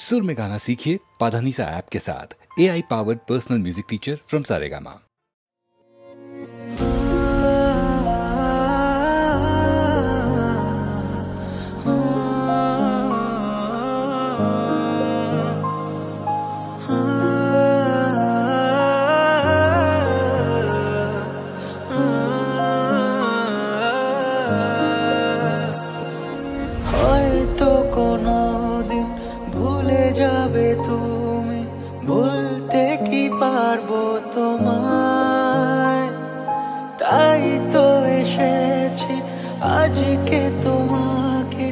सुर में गाना सीखिए पाधानीसा ऐप के साथ। AI powered personal music teacher from Saregama. যাবে তুমি বলতে কি পারবো তোমায়, তাই তো এসেছি আজকে তোমাকে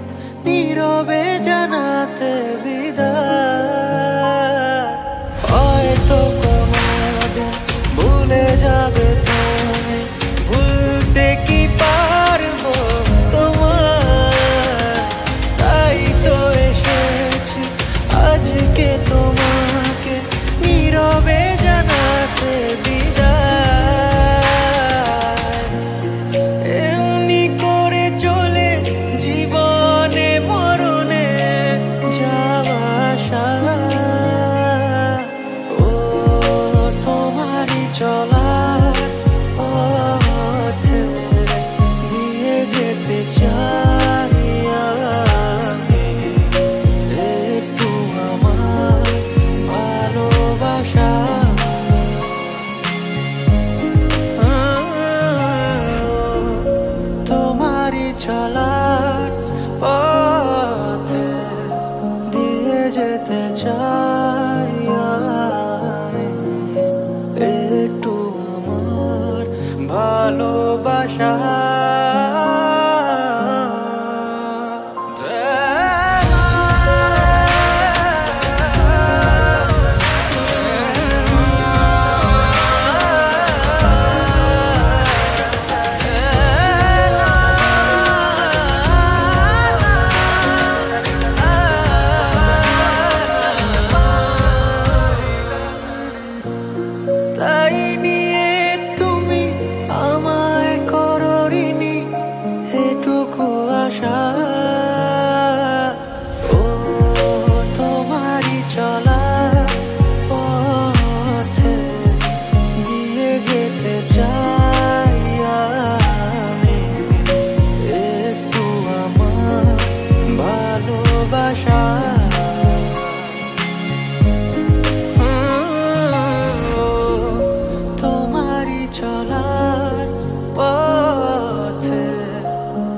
নীরবে জানাতে বিদায়। হয়তো কোনোদিন ভুলে যাবে তুমি ভুলতে কি পারবো তোমায়, তাই তো এসেছি আজকে তোমাকে নীরবে জানাতে বিদায়। এমনি করে চলে জীবনে মরণে যাওয়া আসা, ও তোমারই চলার পথে দিয়ে যেতে চাই আমি। একটু আমার ভালোবাসা, তোমারই চলার পথে দিয়ে যেতে চাই আমি। একটু আমার ভালোবাসা। তাই নিয়ে তুমি আমায় করো ঋণী এটুকু আশা, ও তোমারই চলা পথে দিয়ে যেতে চাই আমি। একটু আমার ভালোবাসা। তোমারই চলার পথে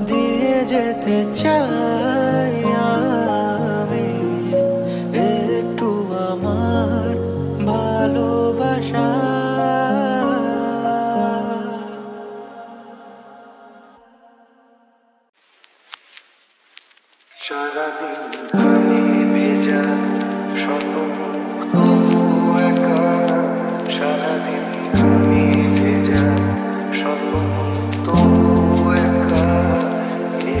দিয়ে যেতে চাই আমি। একটু আমার ভালোবাসা। সারাদিন ঘামে ভেজা শতমুখ তবু একা, সারাদিন ঘামে ভেজা শতমুখ তবু একা।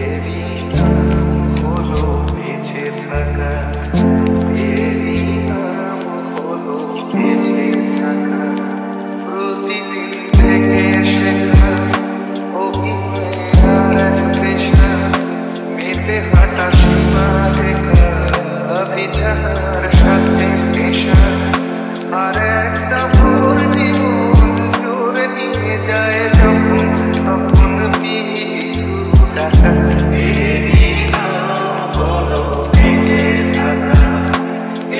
এরই নাম হলো বেঁচে থাকা, এরই নাম হলো বেঁচে থাকা। প্রতিদিন থেকে শেখা অভিনয়ের এক পেশা, মেতে হাঁটা সীমা দেখা অভিযার সাথে পেশা। আর একটা ভোর জীবন জোরে নিয়ে যায় যখন তখন পিছু ডাকা। এরই নাম হলো বেঁচে থাকা,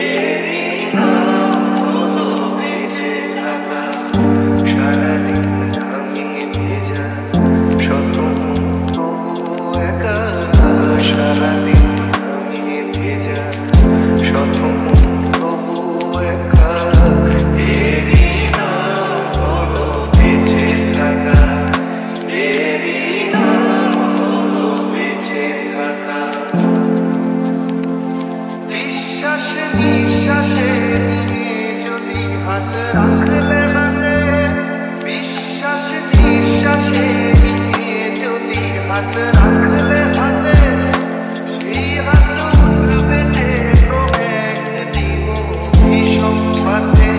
এরই নাম হলো বেঁচে থাকা। সারাদিন ঘামে ভেজা শতমুখ তবু একা, সারাদিন ঘামে ভেজা শতমুখ তবু একা। এরই নাম হলো বেঁচে থাকা, এরই নাম হলো বেঁচে থাকা। বিশ্বাসে নিঃশ্বাসে নিয়ে যদি হাত রাখলে হাতে, বিশ্বাসে নিঃশ্বাসে নিয়ে যদি হাত রাখলে হাতে, সেই হাত উঠবে তো একদিন ভীষণ পাতে।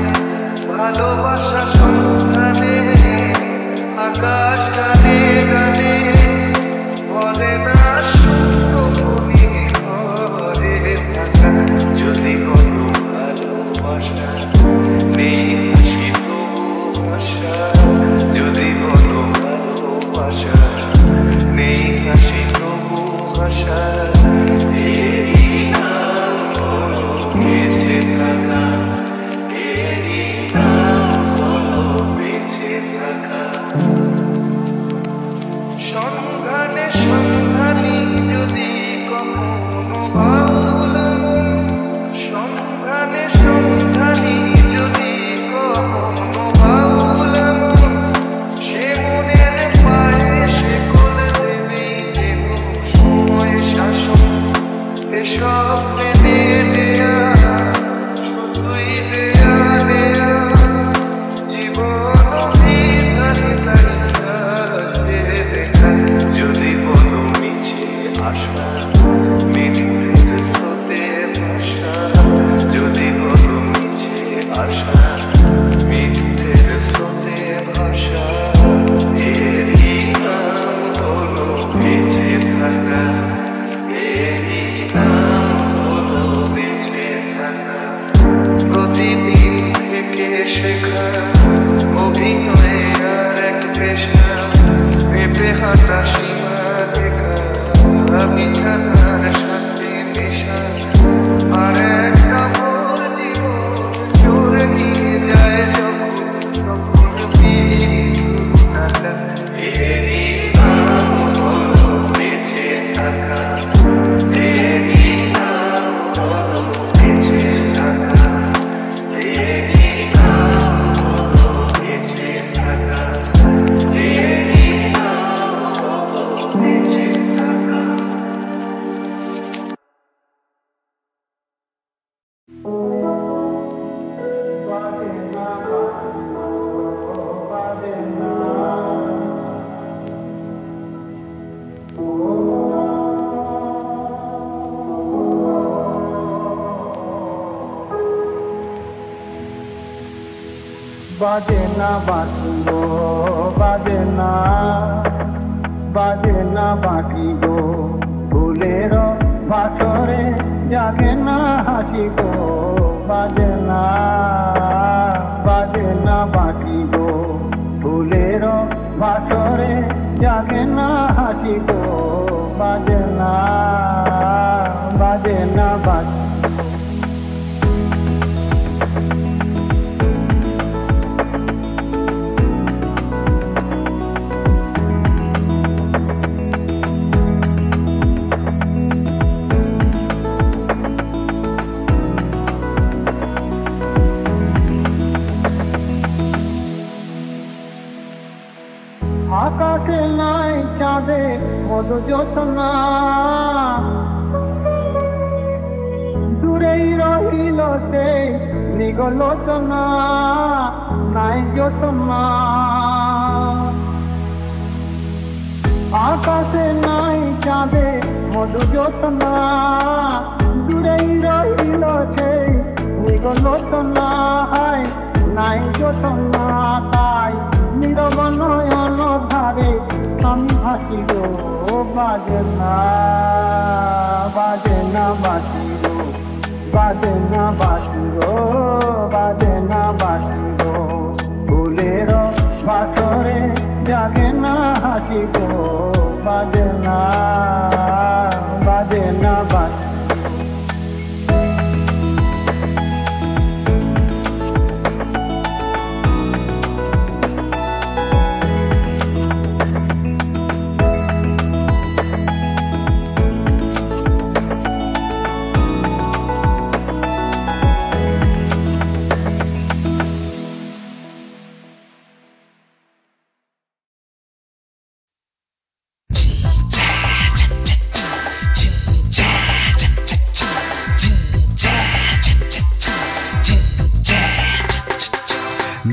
ভালোবাসা সন্ধানে আকাশ গানে গানে বলে না শূন্য মনে ঘরে থাকা। যদি হাঁটা সীমা রেখা বিছানার সাথে মেশা আর একটা মোর জীবন চোরে নিয়ে যায় যখন তেরি নাম বলো বেঁচে থাকা তেরি নাম বলো বেঁচে থাকা তেরি নাম বলো বেঁচে থাকা তেরি নাম বলো বেঁচে থাকা। বাজে না বাঁশি গো বাজে না বাঁশি গো ফুলের বাসরে জাগে না হাসি গো বাজে না বাঁশি গো ফুলের বাসরে জাগে না হাসি গো বাজে না বাঁশি। আকাশে নাই চাঁদে মধু জ্যোৎস্না দূরেই রহিল সেই মৃগলোচনা নাই জ্যোৎস্না আকাশে নাই চাঁদে মধু জ্যোৎস্না দূরেই রহিল সেই মৃগলোচনা নাই জ্যোৎস্না তাই নীরব নয়ন ধারে আমি হাসি গো বাজে না বাঁশি গো বাজে না বাঁশি গো ফুলের বাসরে জাগে না হাসি গো বাজে না বাঁশি।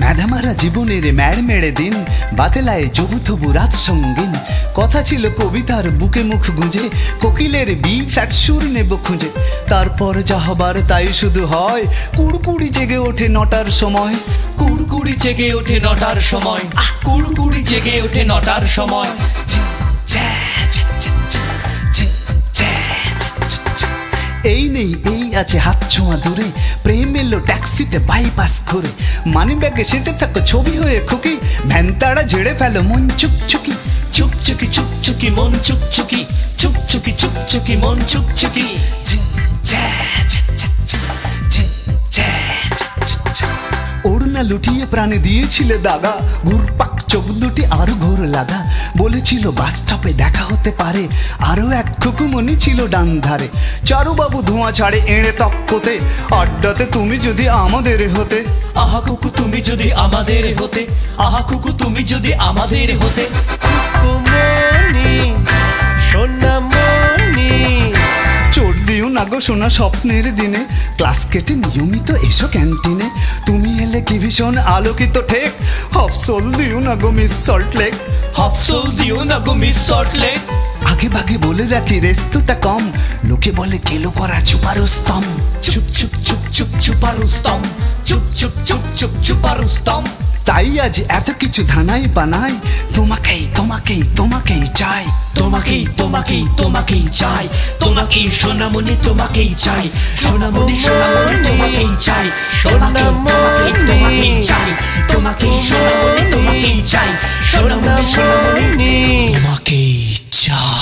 ম্যাধামারা জীবনের ম্যাড়মেড়ে দিন বাতেলায় জবুথবু রাত সঙ্গীন কথা ছিল কবিতার বুকে মুখ গুঁজে কোকিলের বি ফ্ল্যাট সুর নেব খুঁজে তারপর যা হবার তাই শুধু হয় কুড়কুড়ি জেগে ওঠে নটার সময় কুড়কুড়ি জেগে ওঠে নটার সময় কুড়কুড়ি জেগে ওঠে নটার সময় এই নেই এই আছে হাত ছোঁয়া দূরে প্রেম এলো ট্যাক্সিতে বাইপাস করে মানি ব্যাগে সেটে থাকো ছবি হয়ে খুকি ভ্যানতাড়া ঝেড়ে ফেলো মন চুকচুকি চুকচুকি চুকচুকি মন চুকচুকি চুকচুকি চুকচুকি মন চুকচুকি ওড়না লুটিয়ে প্রাণে দিয়েছিলে দাগা ঘুরপাক চোখ দুটি আরো ঘোর লাগা বলেছিল বাস স্টপে দেখা হতে পারে আরো এক খুকুমনি ছিল ডান ধারে চারুবাবু ধোঁয়া ছাড়ে এড়ে তক্কতে আড্ডাতে তুমি যদি আমাদের হতে আহা কুকু তুমি যদি আমাদের হতে আহা কুকু তুমি যদি আমাদের হতে চোর দিও না গো শোনা স্বপ্নের দিনে ক্লাস কেটে নিয়মিত এসো ক্যান্টিনে তুমি এলে কি ভীষণ আলোকিত ঠেক হফসোল দিও না গো মিস সল্ট লেক হফসোল দিও না গো মিস সল্ট লেক আগে ভাগে বলে রাখি রেস্তোটা কম লোকে বলে কেলো করা চুপারুস্তম চুপ চুপ চুপ চুপ চুপারুস্তম চুপ চুপ চুপ চুপ চুপারুস্তম তাই আজ এত কিছু ধানাই বানাই, তোমাকেই তোমাকেই তোমাকেই চাই, তোমাকেই তোমাকেই তোমাকেই চাই, তোমাকেই সোনামণি তোমাকেই চাই, সোনামণি সোনামণি তোমাকেই চাই, তোমাকেই তোমাকেই চাই, তোমাকেই সোনামণি তোমাকেই চাই, সোনামণি সোনামণি তোমাকেই চাই।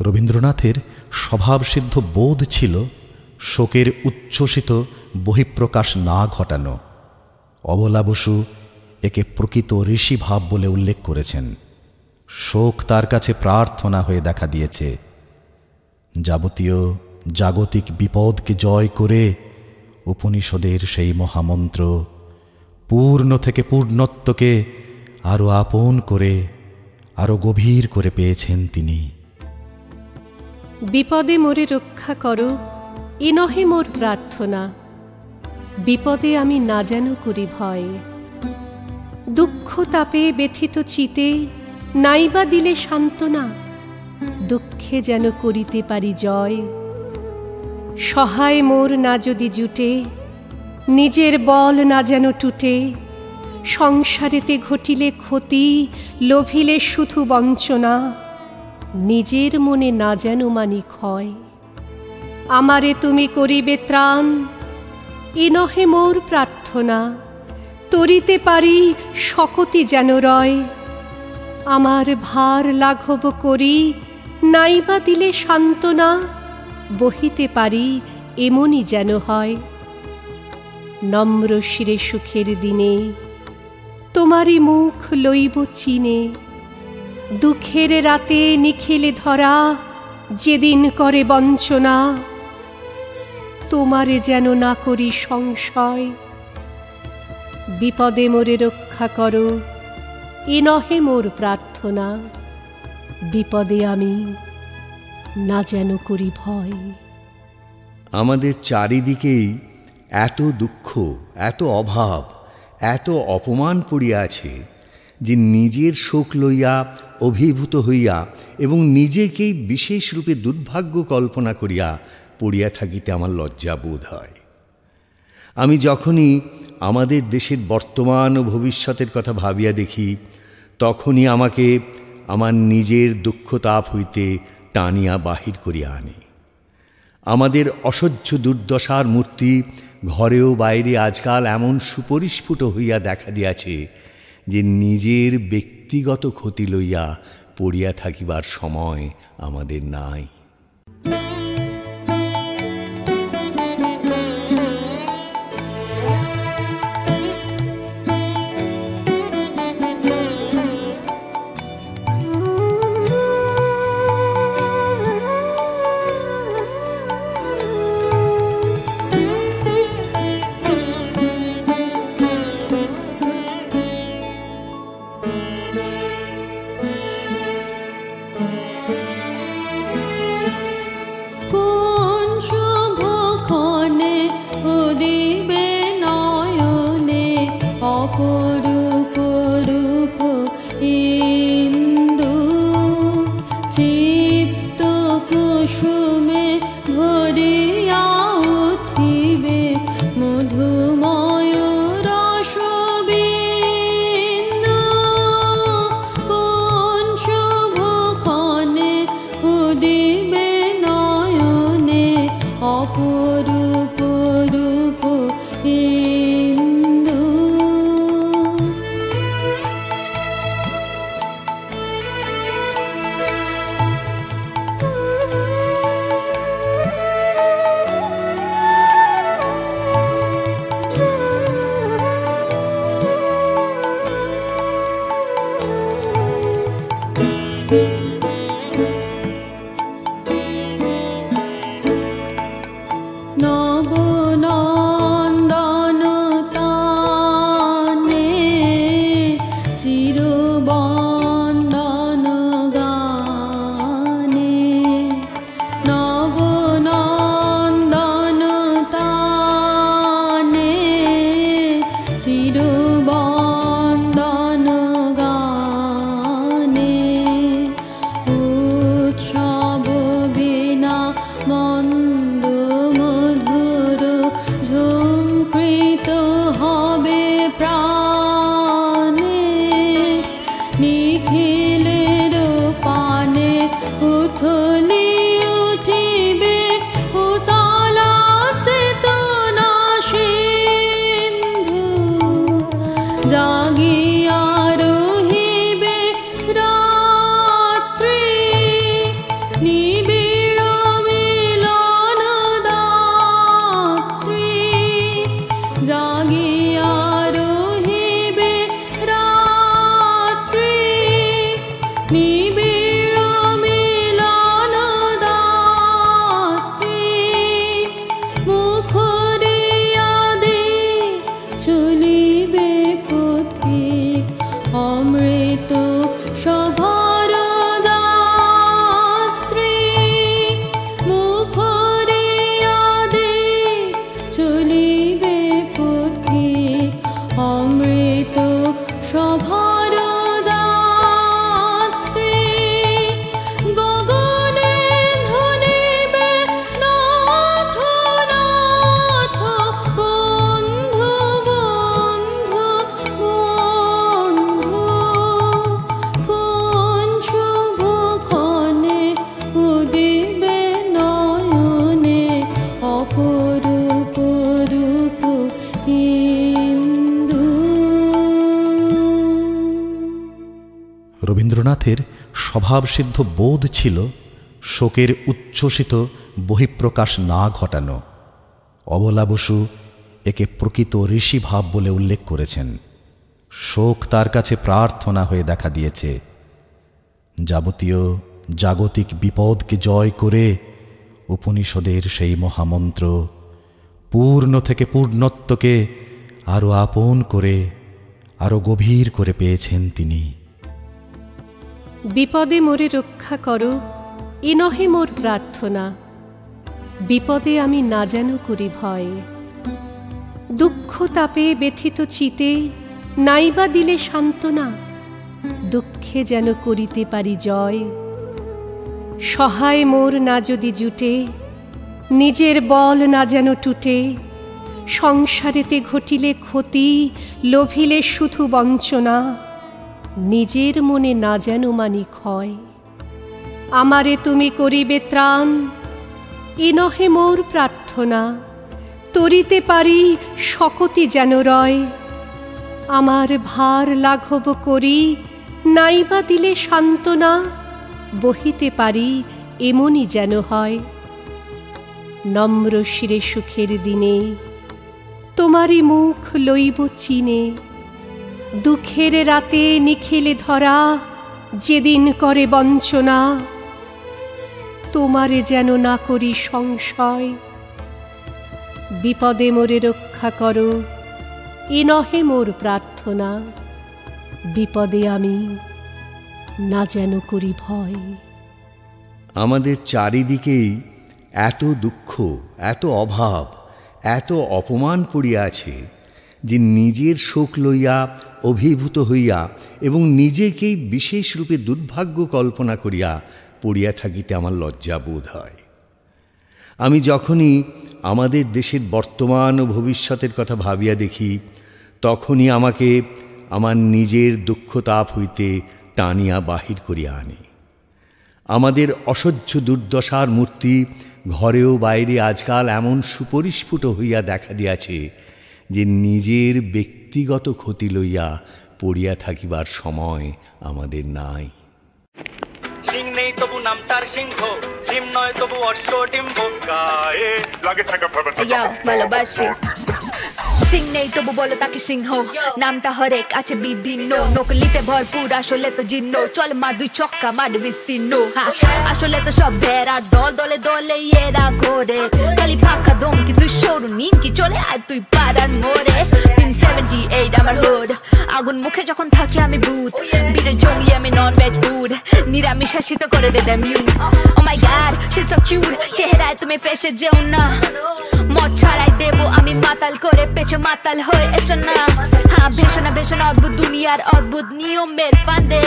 রবীন্দ্রনাথের স্বভাবসিদ্ধ বোধ ছিল শোকের উচ্ছ্বসিত বহিঃপ্রকাশ না ঘটানো। অবলা বসু একে প্রকৃত ঋষিভাব বলে উল্লেখ করেছেন। শোক তার কাছে প্রার্থনা হয়ে দেখা দিয়েছে। যাবতীয় জাগতিক বিপদকে জয় করে উপনিষদের সেই মহামন্ত্র পূর্ণ থেকে পূর্ণত্বকে আরো আপন করে আরো গভীর করে পেয়েছেন তিনি। বিপদে মোরে রক্ষা করো, এ নহে মোর প্রার্থনা, বিপদে আমি না যেন করি ভয়। দুঃখ তাপে ব্যথিত চিতে নাইবা দিলে সান্ত্বনা, দুঃখে যেন করিতে পারি জয়। সহায় মোর না যদি জুটে, নিজের বল না যেন টুটে, সংসারেতে ঘটিলে ক্ষতি, লোভিলে শুধু বঞ্চনা, নিজের মনে না যেন মানি ক্ষয়। আমারে তুমি করিবে ত্রাণ, এ নহে মোর প্রার্থনা, তরিতে পারি শকতি যেন রয়। আমার ভার লাঘব করি, নাইবা দিলে সান্ত্বনা, বহিতে পারি এমনি যেন হয়। নম্র শিরে সুখের দিনে তোমারই মুখ লইব চিনে, দুঃখের রাতে নিখিলে ধরা যেদিন করে বঞ্চনা, তোমারে যেন না করি সংশয়। বিপদে মোরে রক্ষা করো, এ নহে মোর প্রার্থনা, বিপদে আমি না যেন করি ভয়। আমাদের চারিদিকেই এত দুঃখ, এত অভাব, এত অপমান পড়িয়া আছে যে নিজের শোক লইয়া অভিভূত হইয়া এবং নিজেকেই বিশেষ রূপে দুর্ভাগ্য কল্পনা করিয়া পড়িয়া থাকিতে আমার লজ্জা বোধ হয়। আমি যখনই আমাদের দেশের বর্তমান ও ভবিষ্যতের কথা ভাবিয়া দেখি, তখনই আমাকে আমার নিজের দুঃখতাপ হইতে টানিয়া বাহির করিয়া আনে। আমাদের অসহ্য দুর্দশার মূর্তি ঘরেও বাইরে আজকাল এমন সুপরিস্ফুট হইয়া দেখা দিয়াছে যে নিজের ব্যক্তিগত ক্ষতি লইয়া পড়িয়া থাকিবার সময় আমাদের নাই। চলিবে হিন্দু। রবীন্দ্রনাথের স্বভাবসিদ্ধ বোধ ছিল শোকের উচ্ছ্বসিত বহিঃপ্রকাশ না ঘটানো। অবলা বসু একে প্রকৃত ঋষিভাব বলে উল্লেখ করেছেন। শোক তার কাছে প্রার্থনা হয়ে দেখা দিয়েছে। যাবতীয় জাগতিক বিপদকে জয় করে উপনিষদের সেই মহামন্ত্র পূর্ণ থেকে পূর্ণত্বকে আরো আপন করে আরো গভীর করে পেয়েছেন তিনি। বিপদে মোরে রক্ষা করো, এ নহে মোর প্রার্থনা। বিপদে আমি না যেন করি ভয়। দুঃখ তাপে ব্যথিত চিতে নাইবা দিলে সান্ত্বনা। দুঃখে যেন করিতে পারি জয়। সহায় মোর না যদি জুটে, নিজের বল না যেন টুটে। সংসারেতে ঘটিলে ক্ষতি, লোভিলে শুধু বঞ্চনা। নিজের মনে না যেন মানি ক্ষয়। আমারে তুমি করিবে ত্রাণ, এ নহে মোর প্রার্থনা। তরিতে পারি শকতি যেন রয়। আমার ভার লাঘব করি, নাইবা দিলে সান্ত্বনা। বহিতে পারি এমনি যেন হয়। নম্র শিরে সুখের দিনে তোমারই মুখ লইব চিনে। দুঃখের রাতে নিখিলে ধরা, যেদিন করে বঞ্চনা। তোমারে যেন না করি সংশয়। বিপদে মোরে রক্ষা করো, এ নহে মোর প্রার্থনা। বিপদে আমি না যেন করি ভয়। আমাদের চারিদিকেই এত দুঃখ, এত অভাব, এত অপমান পড়িয়া আছে যে নিজের শোক লইয়া অভিভূত হইয়া এবং নিজেকেই বিশেষ রূপে দুর্ভাগ্য কল্পনা করিয়া পড়িয়া থাকিতে আমার লজ্জা বোধ হয়। আমি যখনই আমাদের দেশের বর্তমান ও ভবিষ্যতের কথা ভাবিয়া দেখি, তখনই আমাকে আমার নিজের দুঃখতাপ হইতে টানিয়া বাহির করিয়া আনে। আমাদের অসহ্য দুর্দশার মূর্তি ঘরেও বাইরে আজকাল এমন সুপরিস্ফুট হইয়া দেখা দিয়াছে যে নিজের ব্যক্তিগত ক্ষতি লইয়া পড়িয়া থাকিবার সময় আমাদের নাই। সিং নেই তবু নাম তার সিংহ, ডিম নয় তবু অশ্বডিম্ব, গায়ে লাগে থাকা ভালোবাসি। সিং নেই তবু বলো তাকে সিংহ, নামটা হরেক আছে বিভিন্ন। নকলিতে ভরপুর, আসলে তো জিন্ন। চল মার দুই ছক্কা, মার বিস্তীর্ণ। আসলে তো সব ভেড়ার দল, দলে দলে এরা ঘোরে। খালি ফাঁকা দমকি, তুই সরু নিমকি, চলে আয় তুই পাড়ার মোড়ে। 378 আমার হুড, আগুন মুখে যখন থাকি আমি ভূত। বিরে জমি আমি নন ভেজ ফুড, নিরামিষ হাসিত করে দে মিউট। Oh my god she so cute, চেহারায় তুমি ফেসে যেও না। মদ ছাড়াই দেবো আমি মাতাল করে, পেছনে মাতাল হয়ে এসো না। হ্যাঁ ভেষণা ভেষণা অদ্ভুত দুনিয়ার অদ্ভুত নিয়মের ফাঁদে।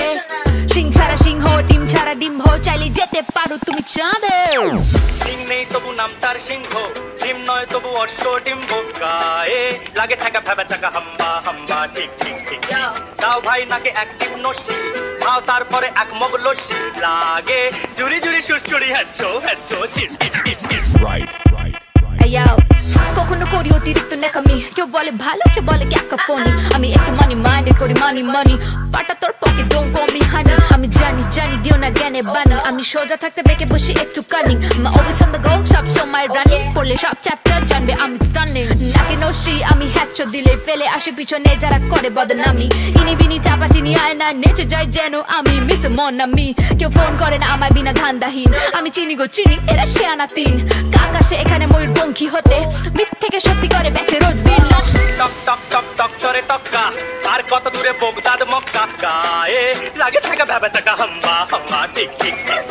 সিং ছাড়া সিংহ, ডিম ছাড়া ডিম্ব, চাইলে যেতে পারো তুমি চাঁদে। সিং নেই তবু নাম তার সিংহ, ডিম নয় তবু অশ্বডিম্ব, গায়ে লাগে থাকা ভেবা চাকা হাম্বা হাম্বা। ঠিক ঠিক ঠিক, দাও ভাই নাকে এক ডিম নস্যি, খাও তারপরে এক মগ লস্যি। লাগে জুড়ি জুড়ি সুরসুরি, হ্যাচ্ছো হ্যাচ্ছো চিট চিট চিট চিট। Right right. কখনো করি অতিরিক্ত নেকামি, কেউ বলে ভালো, কেউ বলে ক্যাকাফোনি। আমি একটু মানি মাইন্ডেড করি মানি মানি, পাটা তোর পকেট ডোন্ট কল মি হানি। আমি জানি জানি দিও না জ্ঞানে বানি, আমি সোজা থাকতে বেঁকে বসে একটু কানিং। আমি অলওয়েজ অন দ্য গো, সব সময় রানিং। পড়লে সব চ্যাপ্টার জানবে আমি স্টানিং। নাকি নসি আমি হ্যাচ্ছো দিলে ফেলে আসে পিছনে যারা করে বদনামি। ইনি বিনি চাপা চিনি আয় না, নেচে যায় যেন আমি মিস মন আমি। কেউ ফোন করে না আমার বিনা ধান্দাহীন, আমি চিনি গো চিনি, এরা শেয়ানা তিন। কাকাশে এখানে ময়ূর পঙ্খী হতে, থেকে সত্যি করে বেঁচে রোজ দিন। টক টক টক টক চরে টক্কা, আর কত দূরে বগদাদ মক্কা। গায়ে লাগে থাকা ভেবা চাকা হাম্বা হাম্বা। ঠিক ঠিক ঠিক।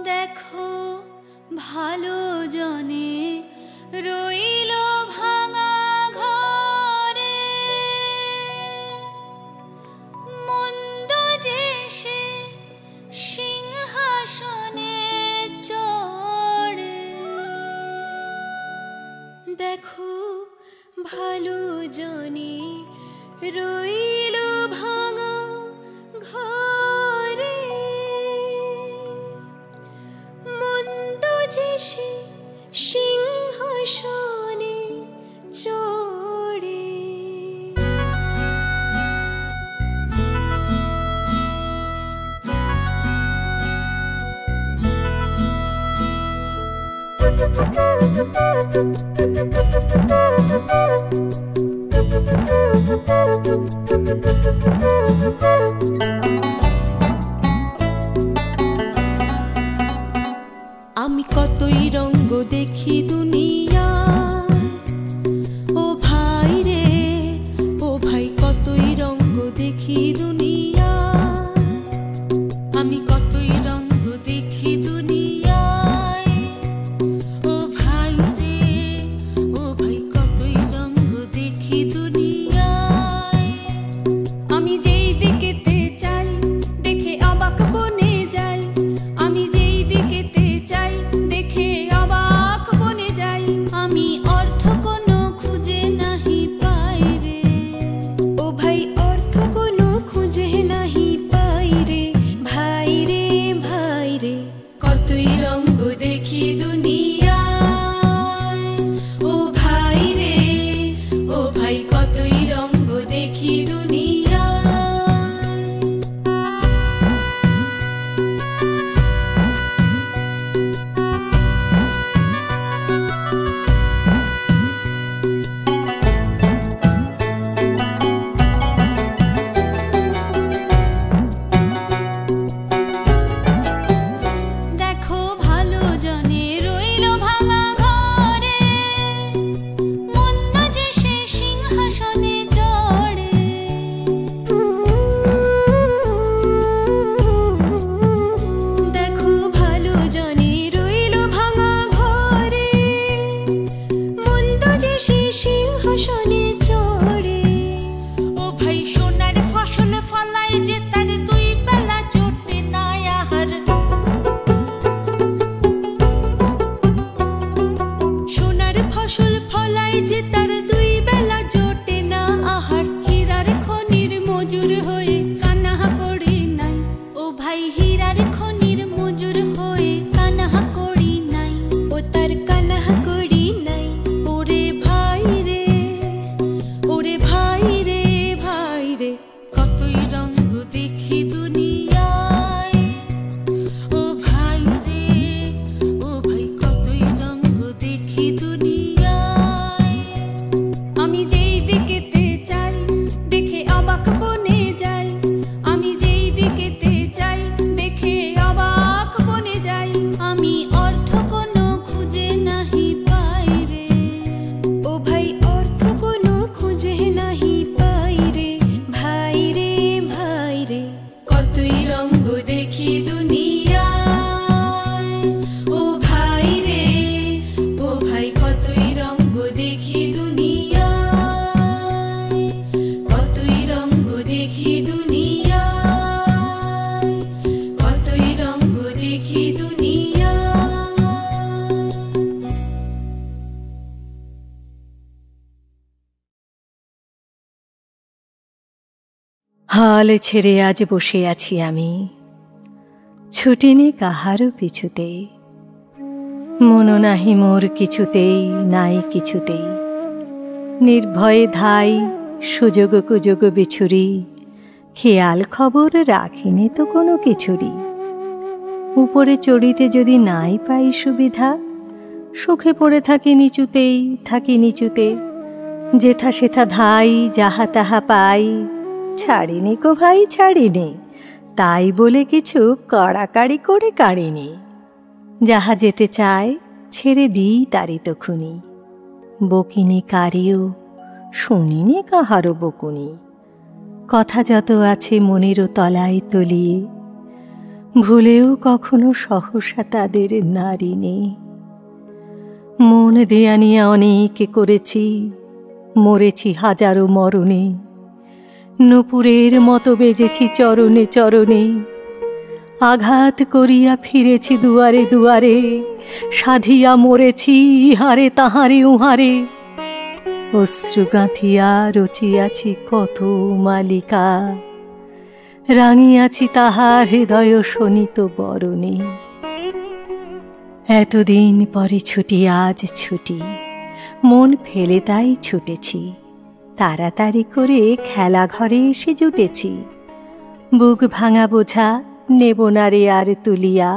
দেখো ভালো জনে রইল ভাঙা ঘরে, মন্দ যে সে সিংহাসনে চড়ে। দেখো ভালো জনে রইল ভাঙা আমি কতই রঙ্গ দেখি দুনিয়া, ও ভাই রে ও ভাই কতই রঙ্গ দেখি দুনিয়া, আমি কতই রঙ্গ দেখি দুনিয়ায়, ও ভাই রে ও ভাই কতই রঙ্গ দেখি দুনিয়ায়। আমি যেই দিকেতে চাই দেখে অবাক বনে যাই, আমি যেই দিকেতে চাই দেখে অবাক বনে যাই। আমি অর্থ কোনো খুঁজে নাহি পাই রে, ও ভাই অর্থ কোনো খুঁজে নাহি পাই রে, ভাই রে ভাই রে কতই রঙ্গ দেখি দুনিয়ায়, ও ভাই রে ও ভাই কতই রঙ্গ দেখি দুনিয়ায়। দেখো ভালো জনে রইল ভাঙা ঘরে, মন্দ যে সে সিংহাসনে চড়ে। দেখো ভালো জনে রইল ভাঙা ঘরে, মন্দ যে সে সিংহাসনে চড়ে। ও ভাই সোনার ফসল ফলায় যে তার দুই বেলা জোটে না আহার, সোনার ফসল ফলায় যে তার দুই বেলা জোটে না আহার। হীরার খনির মজুর হয়ে কান্না করি নাই, ও ভাই হীরার খনির মজুর হয়ে কান্না করি নাই। ও তার কান্না করি নাই। ওরে ভাই রে ওরে ভাই রে ভাই রে কতই রঙ্গ দেখি দুনিয়ায়, ও ভাই রে ও ভাই কতই রঙ্গ দেখি দুনিয়ায়। আমি যেই দিকেতে চাই দেখে অবাক বনে যাই, আমি যেই দিকেতে চাই দেখে অবাক বনে যাই। আমি অর্থ কোনো খুঁজে নাহি পাই রে, ও ভাই অর্থ কোনো খুঁজে নাহি পাই রে, ভাই রে ভাই রে কতই রঙ্গ দেখি দুনিয়ায়, ও ভাই রে ও ভাই কতই রঙ্গ দেখি দুনিয়ায়, কতই রঙ্গ দেখি দুনিয়ায়, কতই রঙ্গ দেখি দুনিয়ায়। হাল ছেড়ে আজ বসে আছি আমি, ছুটিনি কাহারও পিছুতে, মন নাহি মোর কিছুতেই নাই কিছুতেই। নির্ভয়ে ধাই সুযোগ কুযোগ বিছুরি, খেয়াল খবর রাখিনি তো কোনো কিছুরই। উপরে চড়িতে যদি নাই পাই সুবিধা, সুখে পড়ে থাকি নিচুতে। যেথা সেথা ধাই যাহা তাহা পাই, ছাড়িনি গো ভাই ছাড়িনি, তাই বলে কিছু কড়াকাড়ি করে কাড়িনি। যাহা যেতে চায় ছেড়ে দিই তারি তখুনি, বকিনি কারিও শুনিনি কাহারও বকুনি। কথা যত আছে মনেরও তলায় তলিয়ে, ভুলেও কখনো সহসা তাদের নারী নেই। মন দেয়া নিয়ে অনেক করেছি, মরেছি হাজারো মরণে, নূপুরের মতো বেজেছি চরণে চরণে। আঘাত করিয়া ফিরেছি দুয়ারে দুয়ারে, সাধিয়া মরেছি ইহারে তাহারে উহারে। অশ্রু গাঁথিয়া রচিয়াছি কত মালিকা, রাঙিয়াছি তাহার হৃদয় শোনিত বরণে। এতদিন পরে ছুটি আজ ছুটি, মন ফেলে তাই ছুটেছি, তাড়াতাড়ি করে খেলা ঘরে এসে জুটেছি। বুক ভাঙা বোঝা নেব না রে আর তুলিয়া,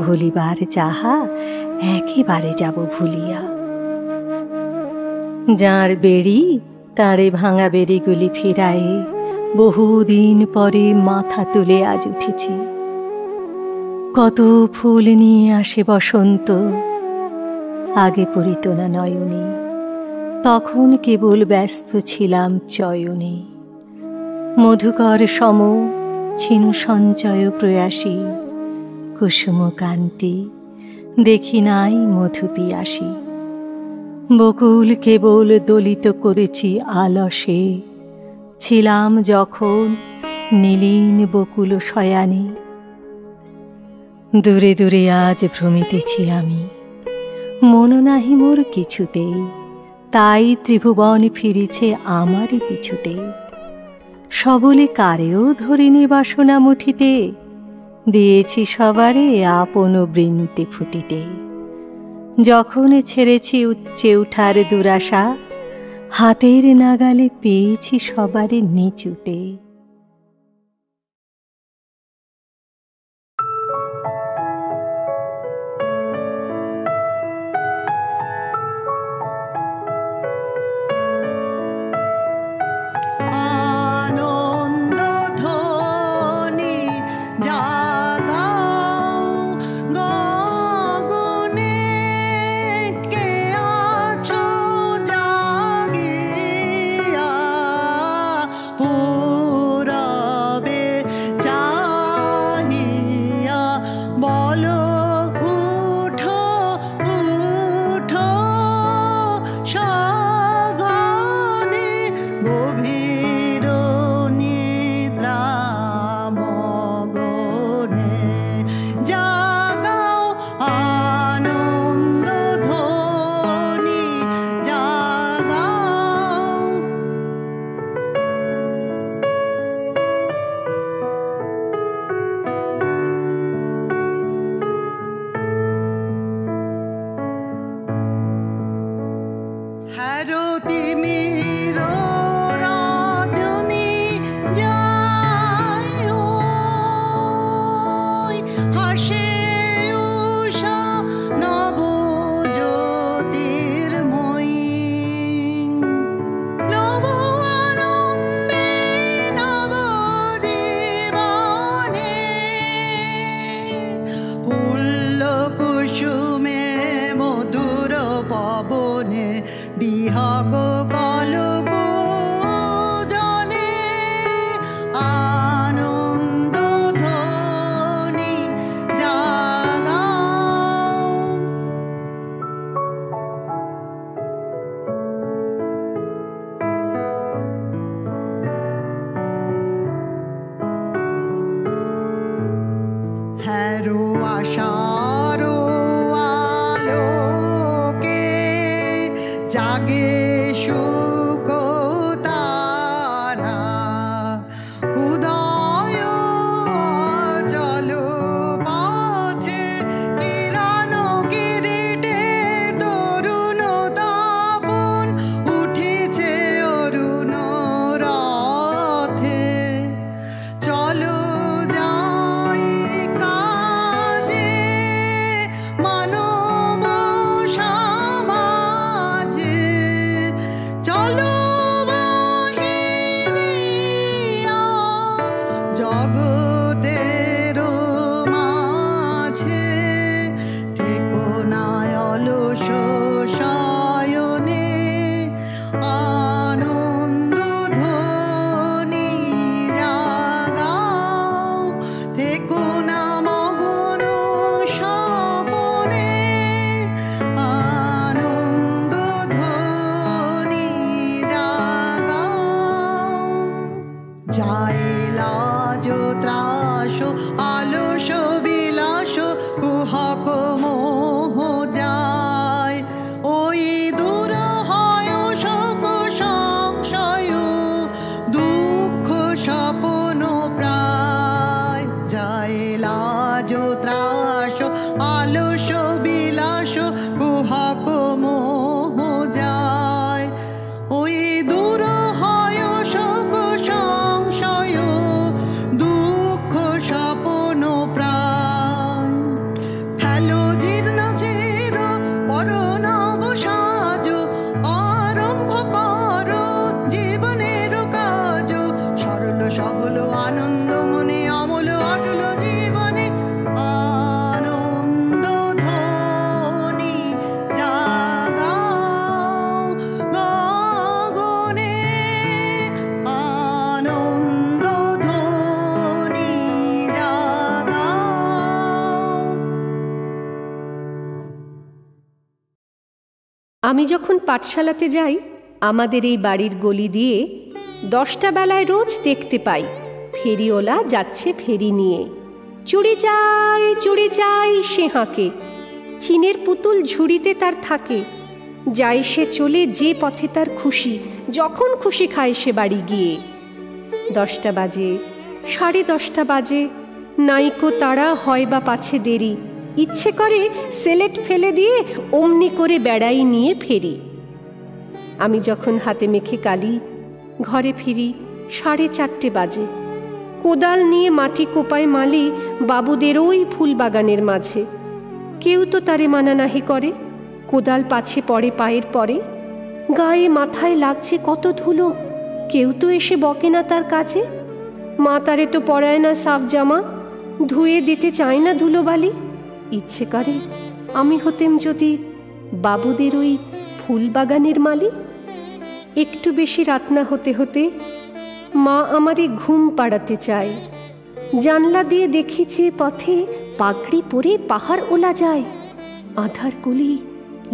ভুলিবার যাহা একেবারে যাব ভুলিয়া। যার বেড়ি তারে ভাঙা বেড়িগুলি ফিরায়ে বহুদিন পরে মাথা তুলে আজ উঠেছি। কত ফুল নিয়ে আসে বসন্ত, আগে পড়িত না নয়নে, তখন কেবল ব্যস্ত ছিলাম চয়নে। মধুকর সম ছিন সঞ্চয় প্রয়াসী, কুসুম কান্তি দেখি নাই মধু পিয়াসী। বকুল কেবল দলিত করেছি আলসে, ছিলাম যখন নীলিন বকুল শয়ানে। দূরে দূরে আজ ভ্রমিতেছি আমি, মন নাহি মোর কিছুতেই, তাই ত্রিভুবন ফিরিছে আমারই পিছুতে। সবলে কারেও ধরিনি বাসনা মুঠিতে, দিয়েছি সবারে আপন বৃন্তে ফুটিতে। যখন ছেড়েছি উচ্চে উঠার দুরাশা, হাতের নাগালে পেয়েছি সবারে নিচুতে। আমি যখন পাঠশালাতে যাই, আমাদের এই বাড়ির গলি দিয়ে 10টা বেলায় রোজ দেখতে পাই ফেরিওয়ালা যাচ্ছে ফেরি নিয়ে। চুড়ি চাই সে হাঁকে, চীনের পুতুল ঝুড়িতে তার থাকে। যায় সে চলে যে পথে তার খুশি, যখন খুশি খায় সে বাড়ি গিয়ে। 10টা বাজে, 10:30 বাজে, নাইকো তারা হয় বা পাছে দেরি, ইচ্ছে করে সেলেট ফেলে দিয়ে অমনি করে বেড়াই নিয়ে ফেরি। আমি যখন হাতে মেখে কালি ঘরে ফিরি 4:30 বাজে। কোদাল নিয়ে মাটি কোপায় মালি বাবুদের ওই ফুল বাগানের মাঝে। কেউ তো তারে মানা নাহি করে, কোদাল পাছে পড়ে পায়ের পরে। গায়ে মাথায় লাগছে কত ধুলো, কেউ তো এসে বকে না তার কাছে। মা তারে তো পরায় না সাফ জামা, ধুয়ে দিতে চায় না ধুলোবালি। ইচ্ছে করে আমি হতেম যদি বাবুদের ওই ফুল বাগানের মালি। একটু বেশি রাত না হতে হতে মা আমারে ঘুম পাড়াতে চায়। জানলা দিয়ে দেখি যে পথে পাগড়ি পরে পাহাড় ওলা যায়। আধার গলি,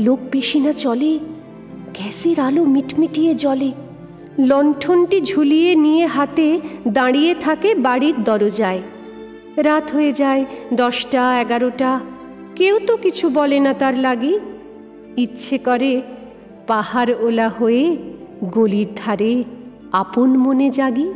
লোক বেশি না চলে, গ্যাসের আলো মিটমিটিয়ে জ্বলে। লণ্ঠনটি ঝুলিয়ে নিয়ে হাতে দাঁড়িয়ে থাকে বাড়ির দরজায়। রাত হয়ে যায় 10টা 11টা, কেউ তো কিছু বলে না তার লাগি। ইচ্ছে করে পাহাড় ওলা হয়ে গলির ধারে আপন মনে জাগি।